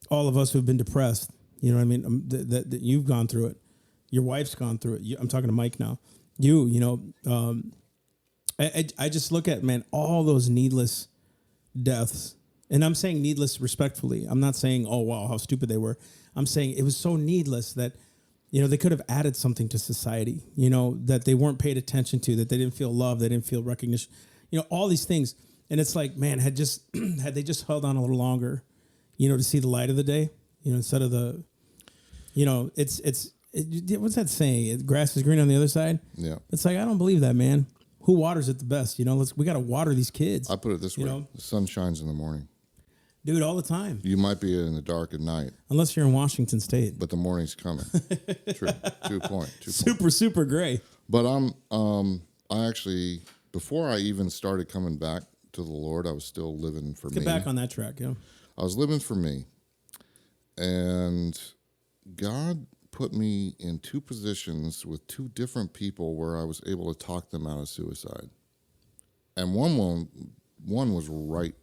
all of us who've been depressed, you know what I mean? That you've gone through it. Your wife's gone through it. I'm talking to Mike now. I just look at, man, all those needless deaths. And I'm saying needless respectfully. I'm not saying, oh, wow, how stupid they were. I'm saying it was so needless that, they could have added something to society, that they weren't paid attention to, that they didn't feel love, they didn't feel recognition, all these things. And it's like, man, had they just held on a little longer, to see the light of the day, instead of the, what's that saying? Grass is green on the other side. Yeah. It's like, I don't believe that, man. Who waters it the best? We got to water these kids. I put it this way. The sun shines in the morning. Dude, all the time. You might be in the dark at night. Unless you're in Washington State. But the morning's coming. True. Two point. Super gray. But I actually, before I even started coming back to the Lord, I was still living for me. Get back on that track, yeah. I was living for me. And God put me in two positions with two different people where I was able to talk them out of suicide. And one was right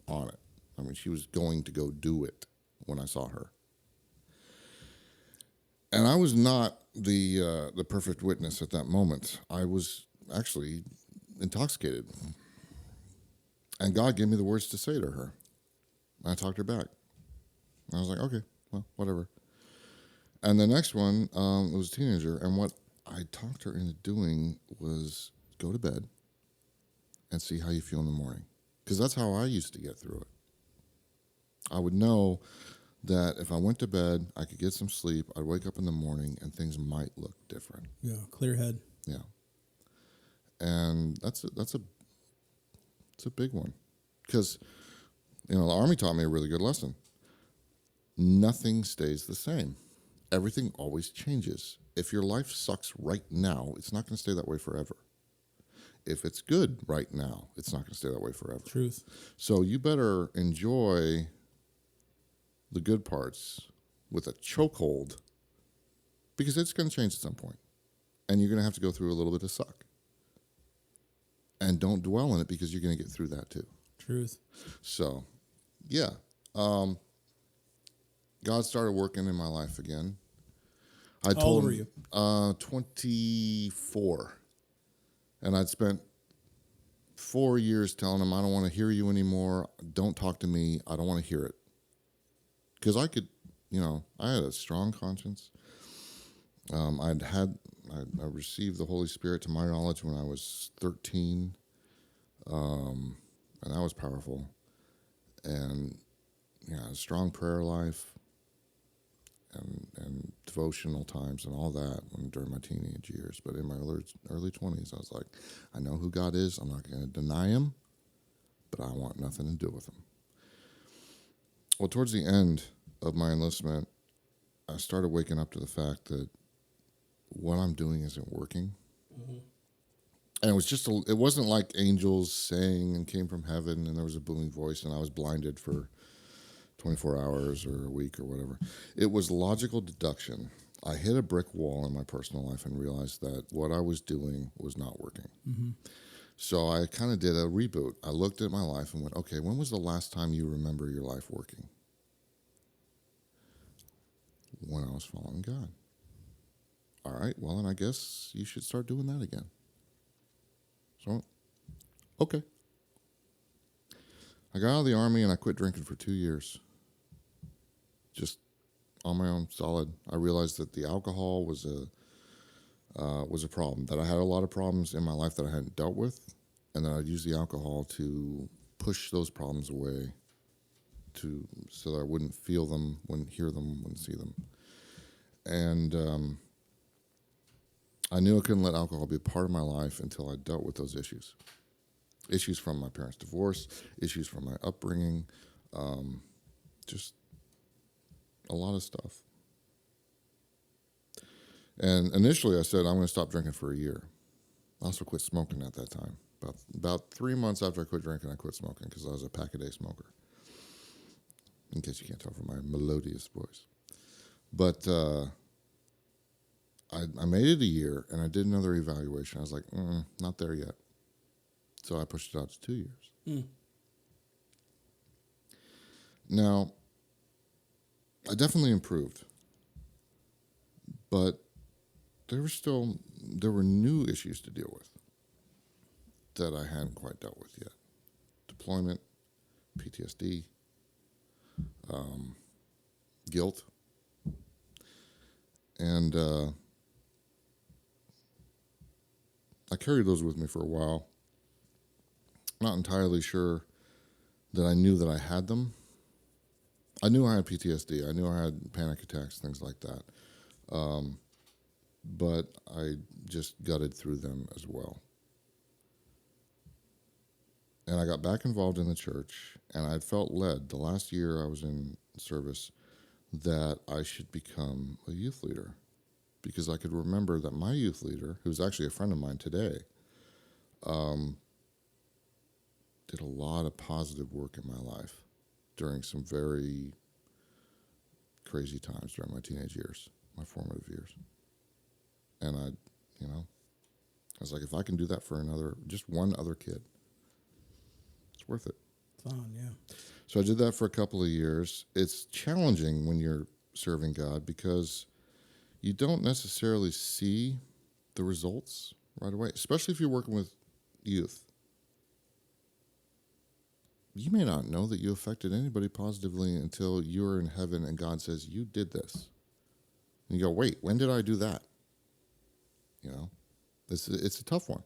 on it. I mean, she was going to go do it when I saw her. And I was not the perfect witness at that moment. I was actually intoxicated. And God gave me the words to say to her. And I talked her back. And I was like, okay, well, whatever. And the next one was a teenager. And what I talked her into doing was go to bed and see how you feel in the morning. Because that's how I used to get through it. I would know that if I went to bed, I could get some sleep. I'd wake up in the morning and things might look different. Yeah, clear head. Yeah. And that's a big one. Because, the Army taught me a really good lesson. Nothing stays the same. Everything always changes. If your life sucks right now, it's not going to stay that way forever. If it's good right now, it's not going to stay that way forever. Truth. So you better enjoy the good parts with a chokehold, because it's going to change at some point. And you're going to have to go through a little bit of suck. And don't dwell in it, because you're going to get through that too. Truth. So, yeah. God started working in my life again. How old were you? 24. And I'd spent 4 years telling him, I don't want to hear you anymore. Don't talk to me. I don't want to hear it. Because I could, I had a strong conscience. I received the Holy Spirit to my knowledge when I was 13. And that was powerful. And, a strong prayer life and devotional times and all that during my teenage years. But in my early 20s, I was like, I know who God is. I'm not going to deny him, but I want nothing to do with him. Well, towards the end of my enlistment, I started waking up to the fact that what I'm doing isn't working. Mm-hmm. And it was it wasn't like angels sang and came from heaven and there was a booming voice and I was blinded for 24 hours or a week or whatever. It was logical deduction. I hit a brick wall in my personal life and realized that what I was doing was not working. Mm-hmm. So I kind of did a reboot. I looked at my life and went, okay, when was the last time you remember your life working? When I was following God. All right, well, then I guess you should start doing that again. So, okay. I got out of the Army and I quit drinking for 2 years. Just on my own, solid. I realized that the alcohol was a problem, that I had a lot of problems in my life that I hadn't dealt with, and that I'd use the alcohol to push those problems away so that I wouldn't feel them, wouldn't hear them, wouldn't see them. And I knew I couldn't let alcohol be a part of my life until I dealt with those issues. Issues from my parents' divorce, issues from my upbringing, just a lot of stuff. And initially I said, I'm going to stop drinking for a year. I also quit smoking at that time. About 3 months after I quit drinking, I quit smoking because I was a pack-a-day smoker. In case you can't tell from my melodious voice. But I made it a year, and I did another evaluation. I was like, not there yet. So I pushed it out to 2 years. Mm. Now, I definitely improved, but there were new issues to deal with that I hadn't quite dealt with yet. Deployment, PTSD, guilt, and I carried those with me for a while. Not entirely sure that I knew that I had them. I knew I had PTSD. I knew I had panic attacks, things like that. But I just gutted through them as well. And I got back involved in the church, and I felt led the last year I was in service that I should become a youth leader, because I could remember that my youth leader, who's actually a friend of mine today, did a lot of positive work in my life during some very crazy times during my teenage years, my formative years. And I was like, if I can do that for just one other kid, it's worth it. Fun, yeah. So I did that for a couple of years. It's challenging when you're serving God because you don't necessarily see the results right away, especially if you're working with youth. You may not know that you affected anybody positively until you're in heaven and God says, you did this. And you go, wait, when did I do that? It's a tough one.